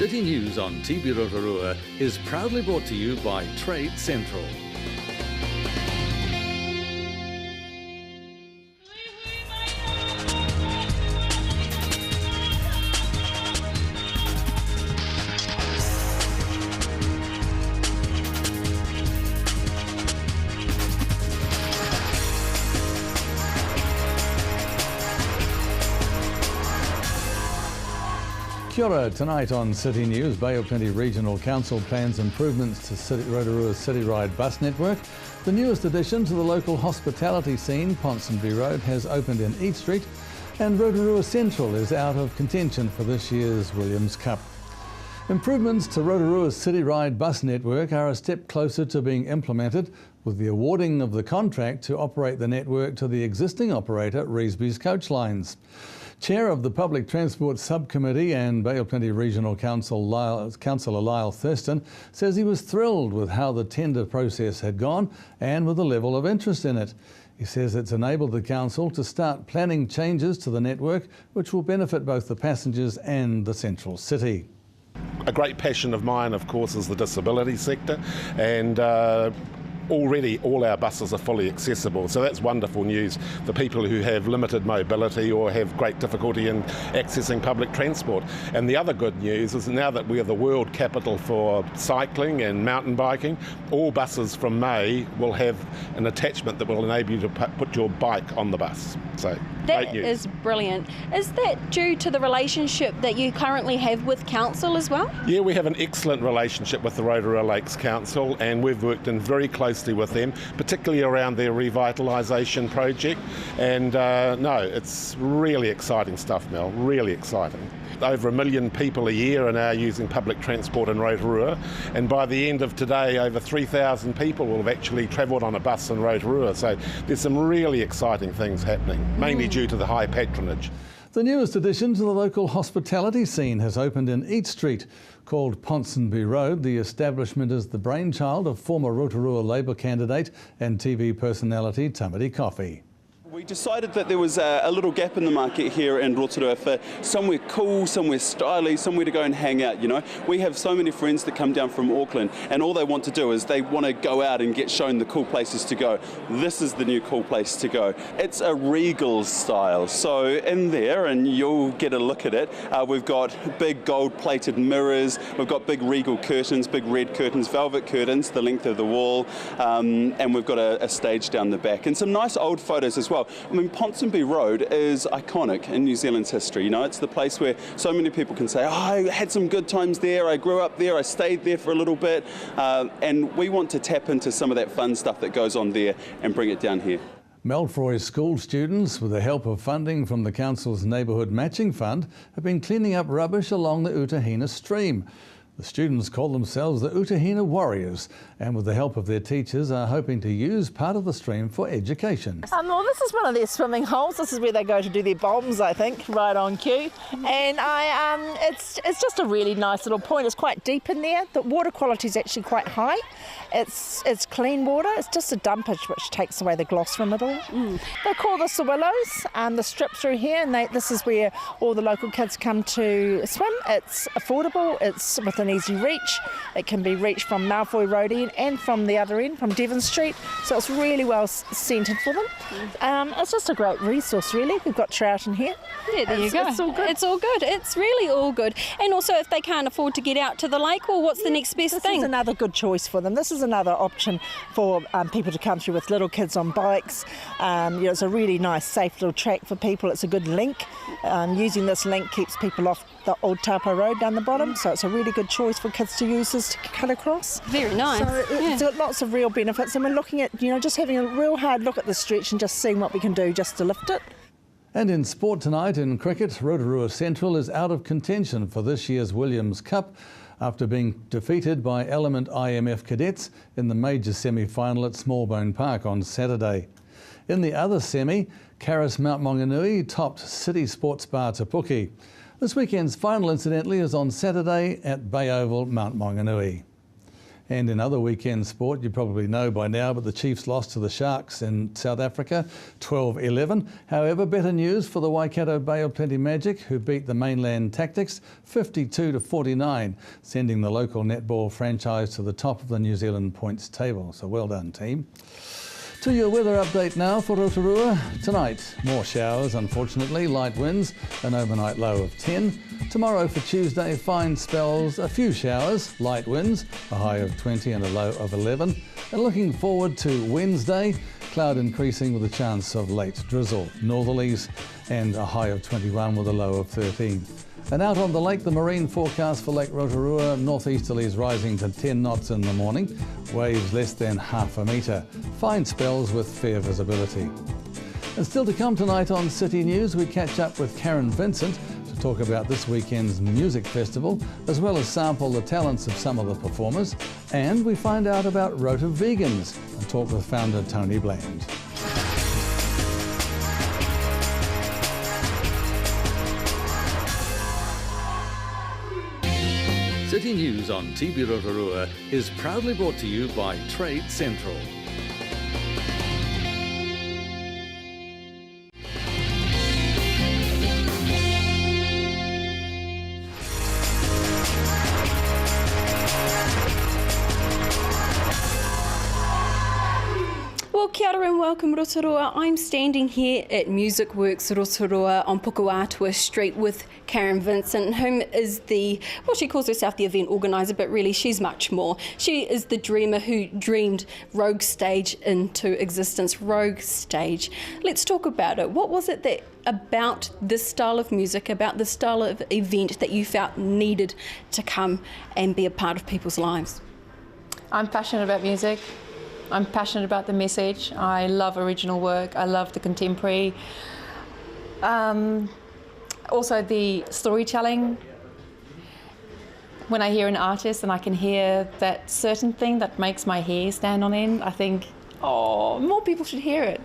City News on TV Rotorua is proudly brought to you by Trade Central. Kia ora. Tonight on City News, Bay of Plenty Regional Council plans improvements to Rotorua's City Ride bus network. The newest addition to the local hospitality scene, Ponsonby Road, has opened in East Street, and Rotorua Central is out of contention for this year's Williams Cup. Improvements to Rotorua's City Ride bus network are a step closer to being implemented, with the awarding of the contract to operate the network to the existing operator, Revesby's Coach Lines. Chair of the Public Transport Subcommittee and Bay of Plenty Regional Councillor Lyle Thurston says he was thrilled with how the tender process had gone and with the level of interest in it. He says it's enabled the council to start planning changes to the network which will benefit both the passengers and the central city. A great passion of mine, of course, is the disability sector, and already all our buses are fully accessible, so that's wonderful news for people who have limited mobility or have great difficulty in accessing public transport. And the other good news is now that we are the world capital for cycling and mountain biking, all buses from May will have an attachment that will enable you to put your bike on the bus. So that is brilliant. Is that due to the relationship that you currently have with council as well? Yeah, we have an excellent relationship with the Rotorua Lakes Council, and we've worked in very closely with them, particularly around their revitalisation project. And no, it's really exciting stuff, Mel, really exciting. Over 1 million people a year are now using public transport in Rotorua, and by the end of today over 3,000 people will have actually travelled on a bus in Rotorua. So there's some really exciting things happening, mainly due to the high patronage. The newest addition to the local hospitality scene has opened in East Street. Called Ponsonby Road, the establishment is the brainchild of former Rotorua Labour candidate and TV personality Tamati Coffey. We decided that there was a little gap in the market here in Rotorua for somewhere cool, somewhere stylish, somewhere to go and hang out, you know. We have so many friends that come down from Auckland, and all they want to do is they want to go out and get shown the cool places to go. This is the new cool place to go. It's a regal style, so in there, and you'll get a look at it, we've got big gold-plated mirrors, we've got big regal curtains, big red curtains, velvet curtains, the length of the wall, and we've got a stage down the back, and some nice old photos as well. I mean, Ponsonby Road is iconic in New Zealand's history. You know, it's the place where so many people can say, oh, I had some good times there, I grew up there, I stayed there for a little bit, and we want to tap into some of that fun stuff that goes on there and bring it down here. Melfroy school students, with the help of funding from the council's Neighbourhood Matching Fund, have been cleaning up rubbish along the Utahina stream. The students call themselves the Utahina Warriors, and with the help of their teachers are hoping to use part of the stream for education. Well, this is one of their swimming holes. This is where they go to do their bombs, I think, right on cue. And it's just a really nice little point. It's quite deep in there. The water quality is actually quite high. It's clean water. It's just a dumpage which takes away the gloss from it all. They call this the Willows, the strip through here, and this is where all the local kids come to swim. It's affordable. It's within easy reach. It can be reached from Malfoy Road end and from the other end, from Devon Street, so it's really well centred for them. It's just a great resource, really. We've got trout in here. Yeah, there you go. It's all good. It's all good. It's really all good. And also, if they can't afford to get out to the lake, well, what's the next best thing? This is another good choice for them. This is another option for people to come through with little kids on bikes. It's a really nice, safe little track for people. It's a good link. Using this link keeps people off the old Tapa Road down the bottom, so it's a really good choice for kids to use this to cut across. Very nice. So it's got lots of real benefits, and we're looking at, just having a real hard look at the stretch and just seeing what we can do just to lift it. And in sport tonight, in cricket, Rotorua Central is out of contention for this year's Williams Cup after being defeated by Element IMF cadets in the major semi-final at Smallbone Park on Saturday. In the other semi, Caris Mount Maunganui topped City Sports Bar Te Puke. This weekend's final, incidentally, is on Saturday at Bay Oval, Mount Maunganui. And in other weekend sport, you probably know by now, but the Chiefs lost to the Sharks in South Africa, 12-11. However, better news for the Waikato Bay of Plenty Magic, who beat the Mainland Tactics 52-49, sending the local netball franchise to the top of the New Zealand points table. So well done, team. To your weather update now for Rotorua. Tonight, more showers, unfortunately, light winds, an overnight low of 10. Tomorrow for Tuesday, fine spells, a few showers, light winds, a high of 20 and a low of 11. And looking forward to Wednesday, cloud increasing with a chance of late drizzle, northerlies, and a high of 21 with a low of 13. And out on the lake, the marine forecast for Lake Rotorua, northeasterlies rising to 10 knots in the morning, waves less than half a metre, fine spells with fair visibility. And still to come tonight on City News, we catch up with Karen Vincent to talk about this weekend's music festival, as well as sample the talents of some of the performers. And we find out about Rota Vegans and talk with founder Tony Bland. City News on TV Rotorua is proudly brought to you by Trade Central. Well, kia ora and welcome Rotorua. I'm standing here at Music Works Rotorua on Pukuatua Street with Karen Vincent, whom is she calls herself the event organiser, but really she's much more. She is the dreamer who dreamed Rogue Stage into existence. Rogue Stage. Let's talk about it. What was it that about this style of music, about this style of event that you felt needed to come and be a part of people's lives? I'm passionate about music. I'm passionate about the message. I love original work. I love the contemporary. Also the storytelling. When I hear an artist and I can hear that certain thing that makes my hair stand on end, I think, oh, more people should hear it.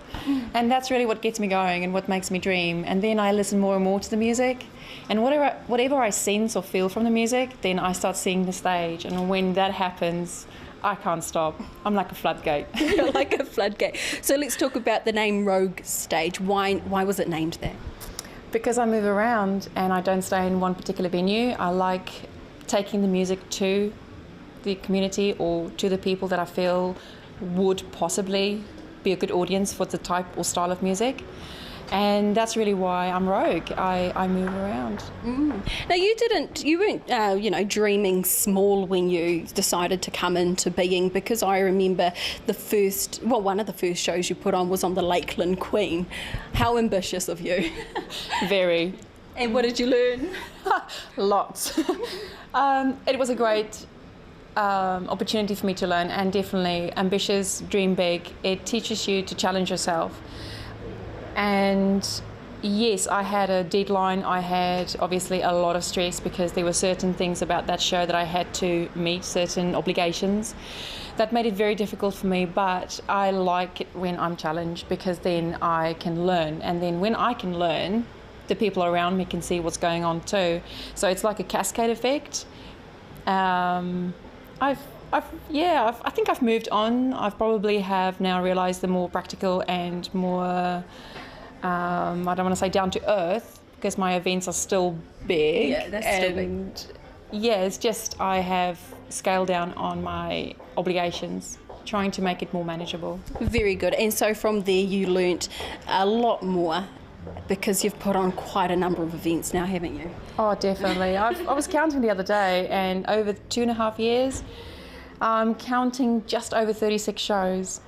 And that's really what gets me going and what makes me dream. And then I listen more and more to the music. And whatever I sense or feel from the music, then I start seeing the stage. And when that happens, I can't stop. I'm like a floodgate. You're like a floodgate. So let's talk about the name Rogue Stage. Why was it named that? Because I move around and I don't stay in one particular venue. I like taking the music to the community or to the people that I feel would possibly be a good audience for the type or style of music. And that's really why I'm rogue. I move around. Now you weren't dreaming small when you decided to come into being, because I remember one of the first shows you put on was on the Lakeland Queen. How ambitious of you. Very. And what did you learn? Lots. It was a great opportunity for me to learn, and definitely ambitious, dream big. It teaches you to challenge yourself. And yes, I had a deadline. I had obviously a lot of stress because there were certain things about that show that I had to meet, certain obligations. That made it very difficult for me, but I like it when I'm challenged because then I can learn. And then when I can learn, the people around me can see what's going on too. So it's like a cascade effect. I think I've moved on. I've probably have now realised the more practical and more, I don't want to say down to earth, because my events are still big. Yeah, that's still big. Yeah, it's just I have scaled down on my obligations, trying to make it more manageable. Very good. And so from there you learnt a lot more, because you've put on quite a number of events now, haven't you? Oh, definitely. I was counting the other day, and over 2.5 years, I'm counting just over 36 shows.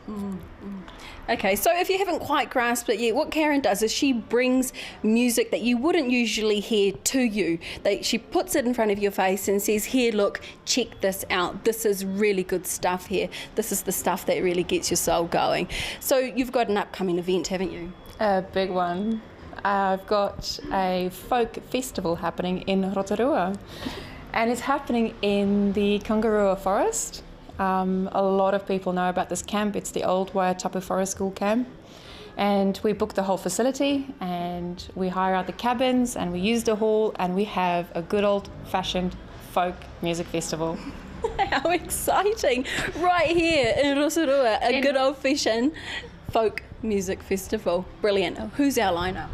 Okay, so if you haven't quite grasped it yet, what Karen does is she brings music that you wouldn't usually hear to you. She puts it in front of your face and says, here, look, check this out. This is really good stuff here. This is the stuff that really gets your soul going. So you've got an upcoming event, haven't you? A big one. I've got a folk festival happening in Rotorua, and it's happening in the Kangaroo Forest. A lot of people know about this camp. It's the old Waitapu Forest School camp, and we book the whole facility and we hire out the cabins and we use the hall and we have a good old-fashioned folk music festival. How exciting. Right here in Rotorua, a good old-fashioned folk music festival. Brilliant. Who's our lineup?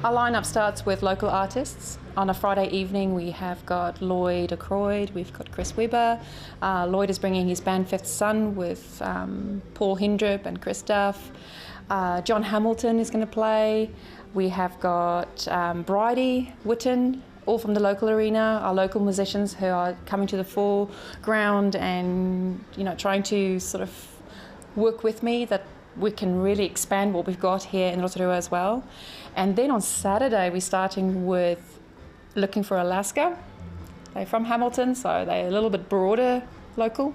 Our lineup starts with local artists. On a Friday evening, we have got Lloyd Ackroyd, we've got Chris Webber. Lloyd is bringing his band Fifth Son with Paul Hendrip and Chris Duff. John Hamilton is going to play. We have got Bridie Witten, all from the local arena, our local musicians who are coming to the foreground and, you know, trying to sort of work with me that we can really expand what we've got here in Rotorua as well. And then on Saturday, we're starting with Looking for Alaska. They're from Hamilton, so they're a little bit broader local.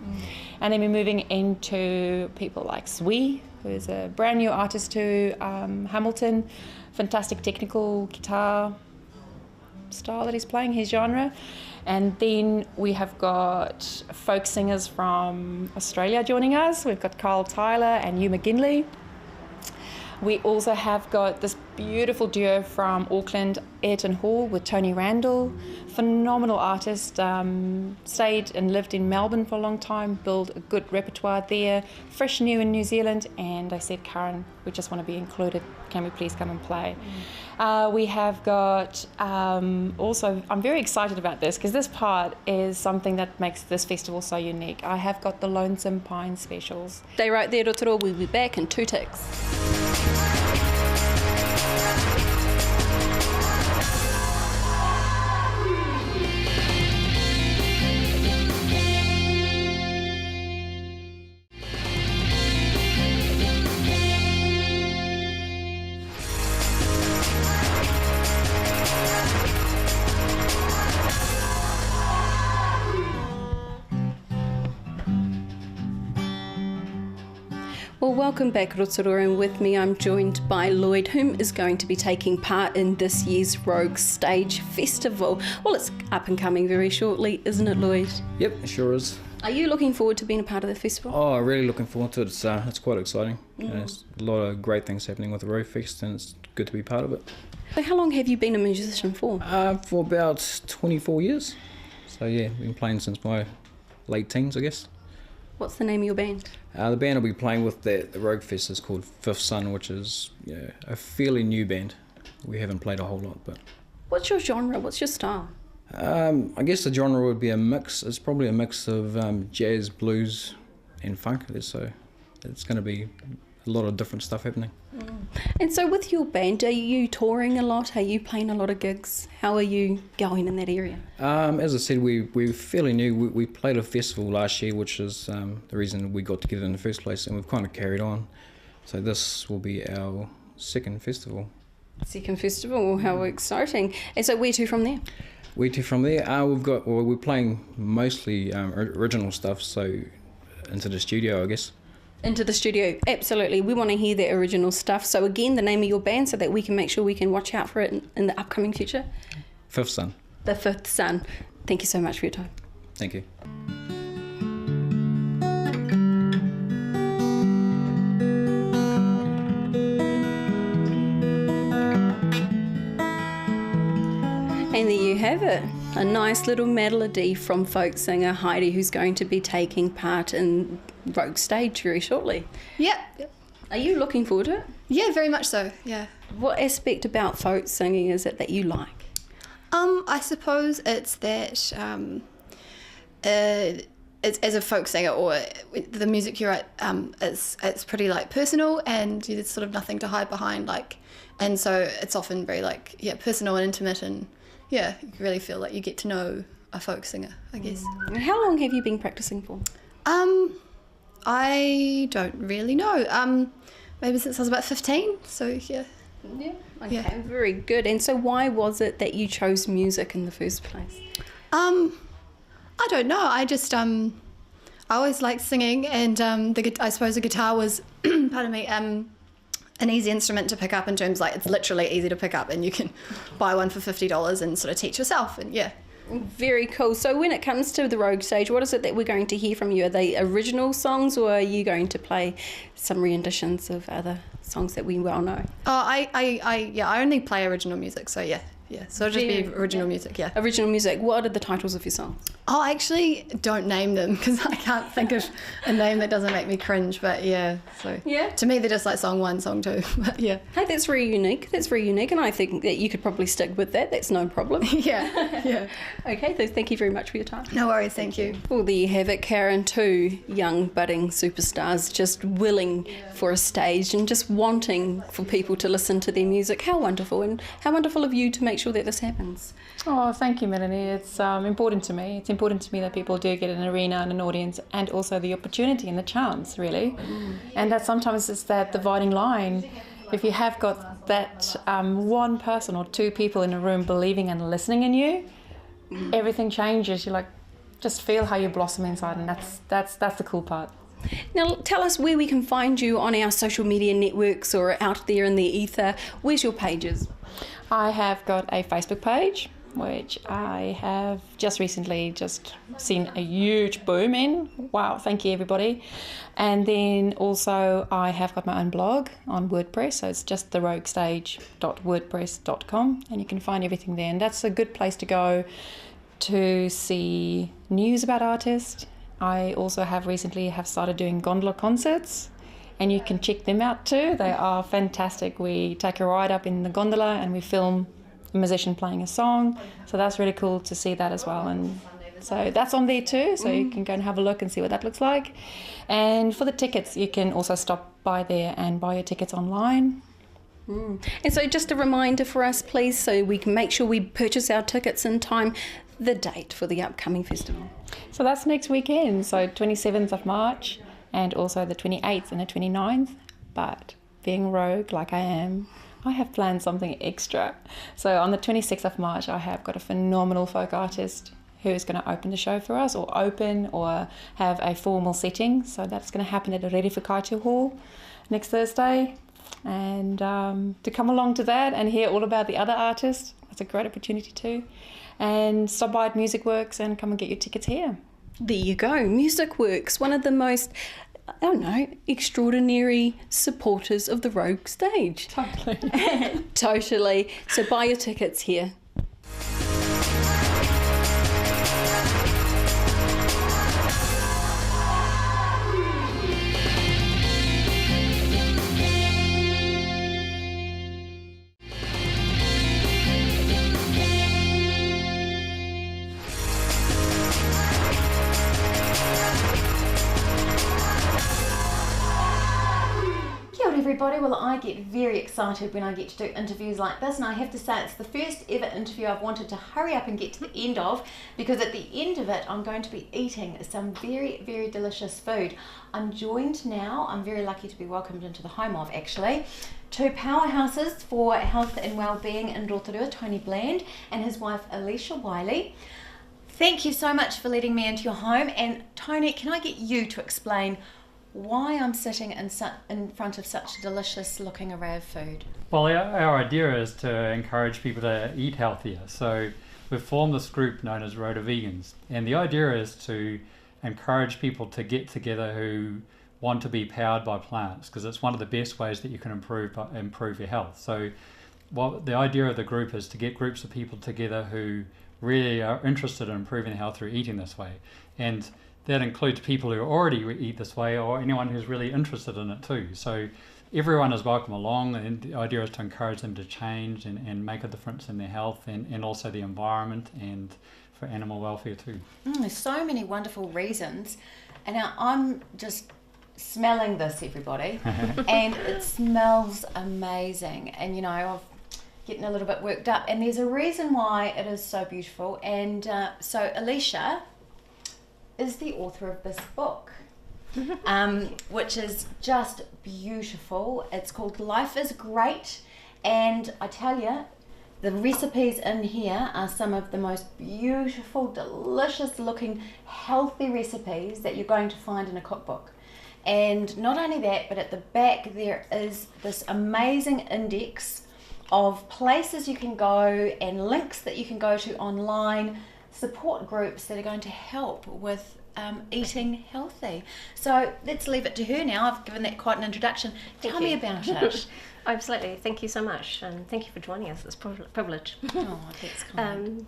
And then we're moving into people like Swee, who's a brand new artist to Hamilton. Fantastic technical guitar style that he's playing, his genre. And then we have got folk singers from Australia joining us. We've got Carl Tyler and Hugh McGinley. We also have got this beautiful duo from Auckland, Ayrton Hall with Tony Randall. Phenomenal artist, stayed and lived in Melbourne for a long time, built a good repertoire there, fresh new in New Zealand, and I said, Karen, we just want to be included, can we please come and play? We have got also, I'm very excited about this because this part is something that makes this festival so unique. I have got the Lonesome Pine specials. Stay right there, Rotorua. We'll be back in 2 ticks. Well, welcome back, Rotorua, and with me I'm joined by Lloyd, whom is going to be taking part in this year's Rogue Stage Festival. Well, it's up and coming very shortly, isn't it, Lloyd? Yep, it sure is. Are you looking forward to being a part of the festival? Oh, really looking forward to it. It's quite exciting. There's a lot of great things happening with the Rogue Fest, and it's good to be part of it. So how long have you been a musician for? For about 24 years. So yeah, been playing since my late teens, I guess. What's the name of your band? The band I'll be playing with the Rogue Fest is called Fifth Son, which is a fairly new band. We haven't played a whole lot, but... What's your genre? What's your style? I guess the genre would be a mix. It's probably a mix of jazz, blues and funk. So it's going to be a lot of different stuff happening. And so with your band, are you touring a lot? Are you playing a lot of gigs? How are you going in that area? As I said, we're fairly new. We played a festival last year, which is the reason we got together in the first place, and we've kind of carried on. So this will be our second festival. Second festival, how exciting. And so where to from there? Where to from there? We're playing mostly original stuff, so into the studio, I guess. Into the studio, absolutely. We want to hear the original stuff. So again, the name of your band so that we can make sure we can watch out for it in the upcoming future. Fifth Son. The Fifth Son. Thank you so much for your time. Thank you. And there you have it, a nice little melody from folk singer Heidi, who's going to be taking part in Rogue Stage very shortly. Yep. Are you looking forward to it? Yeah, very much so, yeah. What aspect about folk singing is it that you like? I suppose it's that it's, as a folk singer or the music you write, it's pretty like personal and there's sort of nothing to hide behind, like, and so it's often very like, personal and intimate, and you really feel like you get to know a folk singer, I guess. And how long have you been practicing for? I don't really know. Maybe since I was about 15, so yeah. Yeah, okay, very good. And so why was it that you chose music in the first place? I don't know. I just I always liked singing, and I suppose the guitar was, pardon me, an easy instrument to pick up in terms like it's literally easy to pick up, and you can buy one for $50 and sort of teach yourself, and yeah. Very cool. So when it comes to the Rogue Stage, what is it that we're going to hear from you? Are they original songs, or are you going to play some renditions of other songs that we well know? Oh, I only play original music, so yeah. Yeah, so it'll just be original music, yeah. Original music. What are the titles of your songs? Oh, I actually don't name them because I can't think of a name that doesn't make me cringe, but yeah, so Yeah. to me they're just like song 1, song 2, but yeah. Hey, that's very unique. That's very unique, and I think that you could probably stick with that. That's no problem. Yeah. Okay, so thank you very much for your time. No worries, thank you. Well, there you have it, Karen. 2 young budding superstars just willing for a stage and just wanting for people to listen to their music. How wonderful, and how wonderful of you to make sure that this happens. Oh, thank you, Melanie. It's important to me. It's important to me that people do get an arena and an audience, and also the opportunity and the chance, really. And that sometimes it's that dividing line. If you have got that one person or 2 people in a room believing and listening in you, everything changes. You like just feel how you blossom inside, and that's the cool part. Now, tell us where we can find you on our social media networks or out there in the ether. Where's your pages? I have got a Facebook page, which I have just recently seen a huge boom in. Wow, thank you everybody. And then also I have got my own blog on WordPress, so it's just theroguestage.wordpress.com, and you can find everything there. And that's a good place to go to see news about artists. I also have recently started doing gondola concerts, and you can check them out too. They are fantastic. We take a ride up in the gondola and we film a musician playing a song, so that's really cool to see that as well. And so that's on there too, so you can go and have a look and see what that looks like. And for the tickets, you can also stop by there and buy your tickets online. And so just a reminder for us, please, so we can make sure we purchase our tickets in time, the date for the upcoming festival. So that's next weekend, so 27th of March and also the 28th and the 29th. But being rogue like I am, I have planned something extra. So on the 26th of March, I have got a phenomenal folk artist who is going to open the show for us, or have a formal setting. So that's going to happen at the Rerewhakaito Hall next Thursday. And to come along to that and hear all about the other artists, that's a great opportunity too. And stop by at Music Works and come and get your tickets here. There you go, Music Works, one of the most, extraordinary supporters of the Rogue stage. Totally. Totally. So buy your tickets here. Everybody, well, I get very excited when I get to do interviews like this, and I have to say it's the first ever interview I've wanted to hurry up and get to the end of, because at the end of it I'm going to be eating some very, very delicious food. I'm joined now, I'm very lucky to be welcomed into the home of actually, 2 powerhouses for health and well-being in Rotorua, Tony Bland and his wife Alicia Wiley. Thank you so much for letting me into your home. And Tony, can I get you to explain why I'm sitting in front of such a delicious looking array of food? Well, our idea is to encourage people to eat healthier. So we've formed this group known as Rota Vegans. And the idea is to encourage people to get together who want to be powered by plants, because it's one of the best ways that you can improve your health. So the idea of the group is to get groups of people together who really are interested in improving their health through eating this way. And that includes people who already eat this way, or anyone who's really interested in it too. So everyone is welcome along, and the idea is to encourage them to change and make a difference in their health and also the environment and for animal welfare too. There's so many wonderful reasons. And now I'm just smelling this, everybody, and it smells amazing. And I'm getting a little bit worked up, and there's a reason why it is so beautiful. And so Alicia is the author of this book, which is just beautiful. It's called Life is Great, and I tell you, the recipes in here are some of the most beautiful, delicious looking, healthy recipes that you're going to find in a cookbook. And not only that, but at the back there is this amazing index of places you can go and links that you can go to online, support groups that are going to help with eating healthy. So let's leave it to her now. I've given that quite an introduction. Tell me about it. Absolutely. Thank you so much, and thank you for joining us. It's a privilege. Oh, that's kind.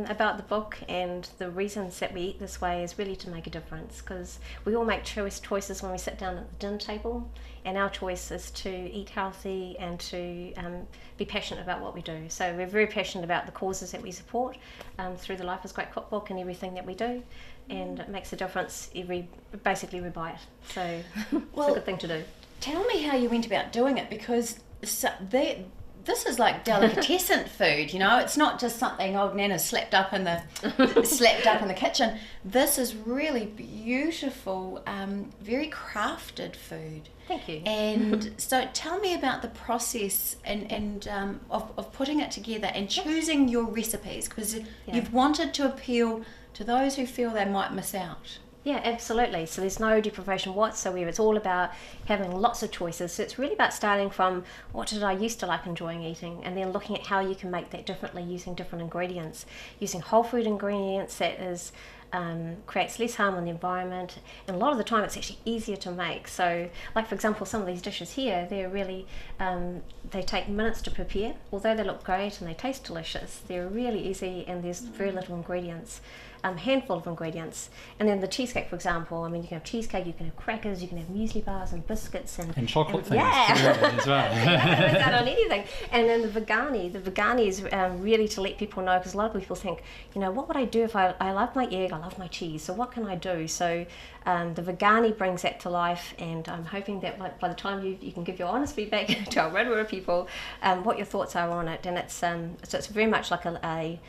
About the book and the reasons that we eat this way is really to make a difference, because we all make choices when we sit down at the dinner table, and our choice is to eat healthy and to be passionate about what we do. So we're very passionate about the causes that we support through the Life is Great cookbook and everything that we do, and it makes a difference basically we buy it. So it's a good thing to do. Tell me how you went about doing it, because this is like delicatessen food, you know. It's not just something old Nana slapped up in the kitchen. This is really beautiful, very crafted food. Thank you. And so tell me about the process and of putting it together and choosing your recipes, because you've wanted to appeal to those who feel they might miss out. Yeah, absolutely. So there's no deprivation whatsoever. It's all about having lots of choices. So it's really about starting from what did I used to like enjoying eating, and then looking at how you can make that differently using different ingredients, using whole food ingredients that is creates less harm on the environment, and a lot of the time it's actually easier to make. So like for example, some of these dishes here, they're really they take minutes to prepare. Although they look great and they taste delicious, they're really easy, and there's very little ingredients. Handful of ingredients. And then the cheesecake, for example, I mean, you can have cheesecake, you can have crackers, you can have muesli bars and biscuits and chocolate things. Yeah, as well. It's not on anything. And then the vegani is really to let people know, because a lot of people think, you know, what would I do if I love my egg, I love my cheese, so what can I do? So the vegani brings that to life, and I'm hoping that by the time you can give your honest feedback to our Rotorua people, what your thoughts are on it. And it's so it's very much like a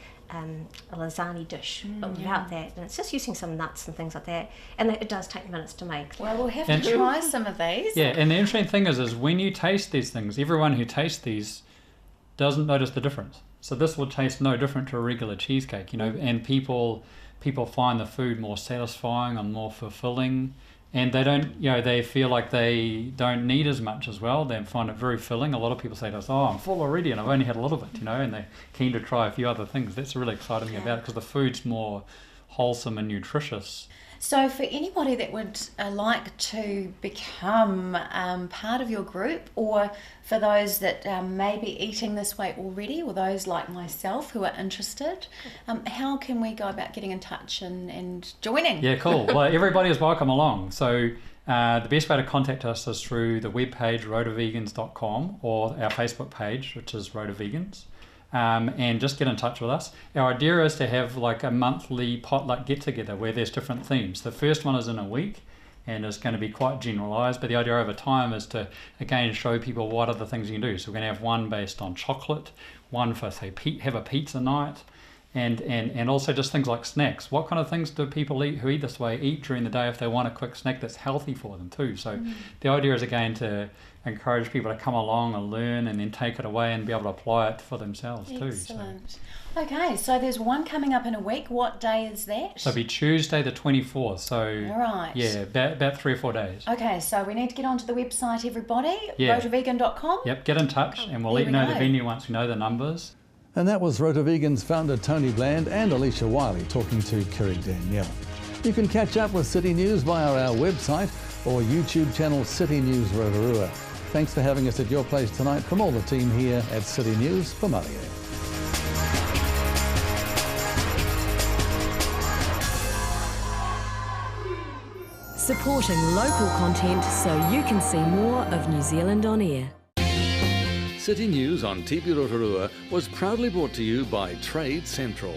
lasagna dish, but without that, and it's just using some nuts and things like that, and it does take minutes to make. Well, we'll have to try some of these. Yeah, and the interesting thing is when you taste these things, everyone who tastes these doesn't notice the difference. So this will taste no different to a regular cheesecake, you know, and people find the food more satisfying and more fulfilling, and they don't, you know, they feel like they don't need as much as well. They find it very filling. A lot of people say to us, oh, I'm full already and I've only had a little bit, you know, and they're keen to try a few other things. That's really exciting thing about it, because the food's more wholesome and nutritious. So for anybody that would like to become part of your group, or for those that may be eating this way already, or those like myself who are interested, how can we go about getting in touch and joining? Yeah, cool. Well, everybody is welcome along. So the best way to contact us is through the webpage rotovegans.com, or our Facebook page, which is Rotovegans. And just get in touch with us. Our idea is to have like a monthly potluck get-together where there's different themes. The first one is in a week and is going to be quite generalised, but the idea over time is to, again, show people what other things you can do. So we're going to have one based on chocolate, one for, say, have a pizza night, and also just things like snacks. What kind of things do people who eat this way eat during the day if they want a quick snack that's healthy for them too? So the idea is, again, to encourage people to come along and learn, and then take it away and be able to apply it for themselves too. Excellent. Okay, so there's one coming up in a week. What day is that? So it'll be Tuesday the 24th. So right. Yeah, about 3 or 4 days. Okay, so we need to get onto the website, everybody. Yeah. Rotovegan.com. Yep, get in touch and we'll let you know the venue once we know the numbers. And that was Rotovegans founder Tony Bland and Alicia Wiley talking to Kiri Danielle. You can catch up with City News via our website or YouTube channel City News Rotorua. Thanks for having us at your place tonight from all the team here at City News for Marie. Supporting local content so you can see more of New Zealand on air. City News on TV Rotorua was proudly brought to you by Trade Central.